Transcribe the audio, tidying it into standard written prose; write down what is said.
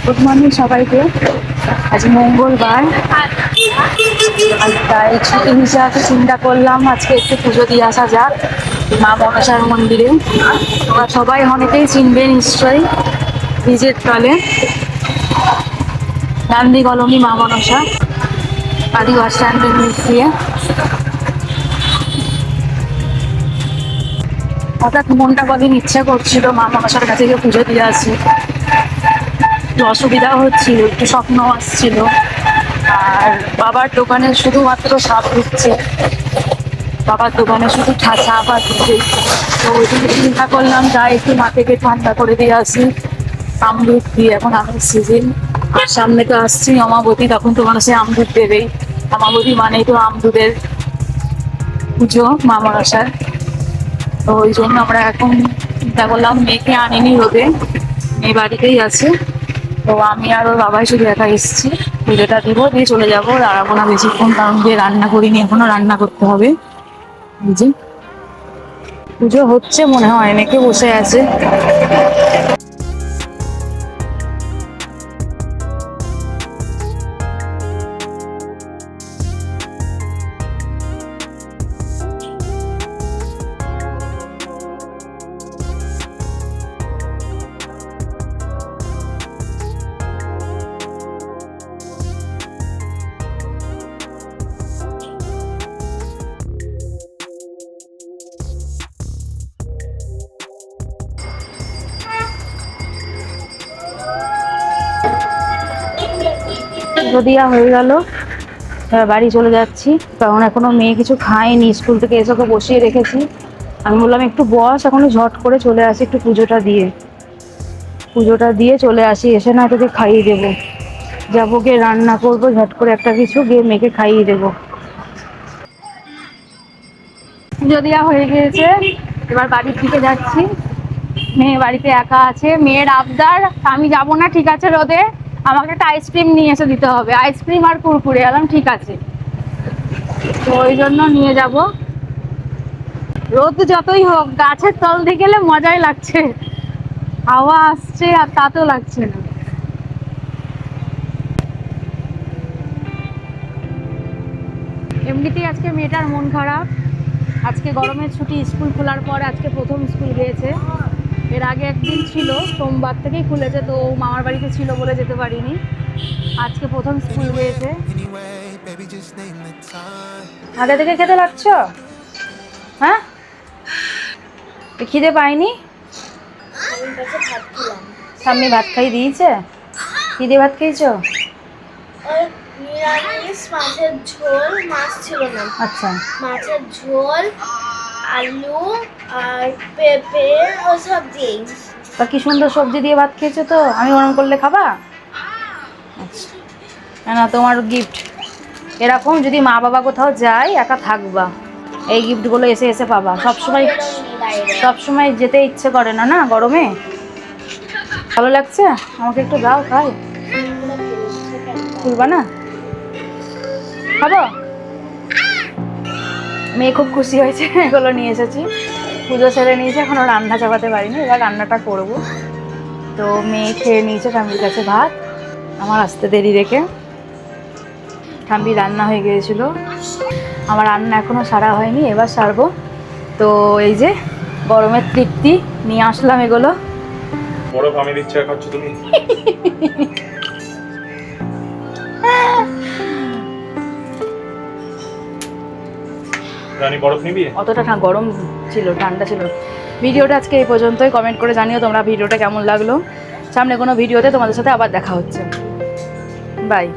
Good morning সবাইকে। আজ মঙ্গলবার, আর তাই ছুটি হিসাবে চিন্তা করলাম আজকে একটু পুজো দিয়ে আসা যাক মা মনসার মন্দিরে। তোমরা সবাই অনেকেই চিনবে নিশ্চয়ই, ভিজিট তলে গান্ধী কলোনি মা মনসা, আদি বাস স্ট্যান্ডের নিচ দিয়ে। হঠাৎ মনটা কদিন ইচ্ছা করছিল মা মনসার কাছে গিয়ে পুজো দিয়ে আসি। একটু অসুবিধা হচ্ছিল, একটু স্বপ্ন আসছিল, আর বাবার দোকানে শুধুমাত্র সাপ ঢুকছে, বাবার দোকানে শুধু সাপ আসছে। তো ওই জন্য চিন্তা করলাম যাই একটু মাথাকে ঠান্ডা করে দিয়ে আসি আমরুদ দিয়ে। এখন আমের সিজন, আর সামনে তো আসছি অমাবতী, তখন তো মানুষে আমরুদ দেবেই। অমাবতী মানেই তো আমরুদের পুজো মা মনসার। তো ওই জন্য আমরা এখন চিন্তা করলাম, মেয়েকে আনিনি রোদে, মেয়ে বাড়িতেই আছে। তো আমি আর ওর বাবাই শুধু একা এসেছি, পুজোটা দিব দিয়ে চলে যাবো, দাঁড়াবো না বেশিক্ষণ, কারণ যে রান্না করিনি এখনো, রান্না করতে হবে। জি, পুজো হচ্ছে মনে হয়, অনেকে বসে আছে। পুজো দেওয়া হয়ে গেল, বাড়ি চলে যাচ্ছি। কারণ এখনো মেয়ে কিছু খায়নি, স্কুল থেকে এসে ওকে বসিয়ে রেখেছি। আমি বললাম একটু বস, এখনো ঝট করে চলে আসি, একটু পুজোটা দিয়ে চলে আসি, এসে না তোকে খাইয়ে দেবো। যাবো গিয়ে রান্না করবো ঝট করে একটা কিছু, গিয়ে মেয়েকে খাইয়ে দেবো। পুজো দেওয়া হয়ে গিয়েছে, এবার বাড়ির দিকে যাচ্ছি। মেয়ে বাড়িতে একা আছে, মেয়ের আবদার আমি যাবো না, ঠিক আছে রোদে, আমাকে একটা আইসক্রিম নিয়ে এসে দিতে হবে, আইসক্রিম আর কুরকুরে। এলাম ঠিক আছে, তো ওই জন্য নিয়ে যাব। রোদ যতই হোক, গাছের তল দিয়ে গেলে মজাই লাগছে, হাওয়া আসছে আর তাতেও লাগছে না। এমনিতেই আজকে মেয়েটার মন খারাপ। আজকে গরমের ছুটি, স্কুল খোলার পর আজকে প্রথম স্কুল গিয়েছে। এর আগে একদিন ছিল, সোমবার থেকেই খুলেছে, তো মামার বাড়িতে ছিল বলে যেতে পারিনি। আজকে প্রথম স্কুল গিয়েছে। আগে থেকে খেতে লাগছ? হ্যাঁ, খিদে পাইনি? সামনে ভাত খাই দিয়েছে? কি দিয়ে ভাত খেয়েছো? নিরামিষ মাছের ঝোল, মাছ ছিল না। আচ্ছা, মাছের ঝোল, আলু আর পেঁপে ওসব দিয়ে। তা কি সুন্দর সবজি দিয়ে ভাত খেয়েছো, তো আমি গরম করলে খাবা? আচ্ছা, না তোমার গিফট এরকম, যদি মা বাবা কোথাও যায় একা থাকবা, এই গিফটগুলো এসে এসে পাবা। সবসময় যেতে ইচ্ছে করে না, না গরমে। ভালো লাগছে, আমাকে একটু দাও, খাই। খুলবা না? খাবো? মেয়ে খুব খুশি হয়েছে, এগুলো নিয়ে এসেছি। পুজো সেরে নিয়েছে, এখনও রান্না চাপাতে পারিনি, এবার রান্নাটা করবো। তো মেয়ে খেয়ে নিয়েছে ঠাম্মির কাছে ভাত, আমার আসতে দেরি রেখে। ঠাম্মি রান্না হয়ে গিয়েছিল, আমার রান্না এখনও সারা হয়নি, এবার সারবো। তো এই যে গরমের তৃপ্তি নিয়ে আসলাম এগুলো। বরফ আমি দিচ্ছি, খাচ্ছ তুমি? রানী বরফ নিবি? অতটা গরম ছিল, ঠান্ডা ছিল। ভিডিওটা আজকে এই পর্যন্তই। কমেন্ট করে জানিও তোমরা ভিডিওটা কেমন লাগলো। সামনে কোনো ভিডিওতে তোমাদের সাথে আবার দেখা হচ্ছে। বাই।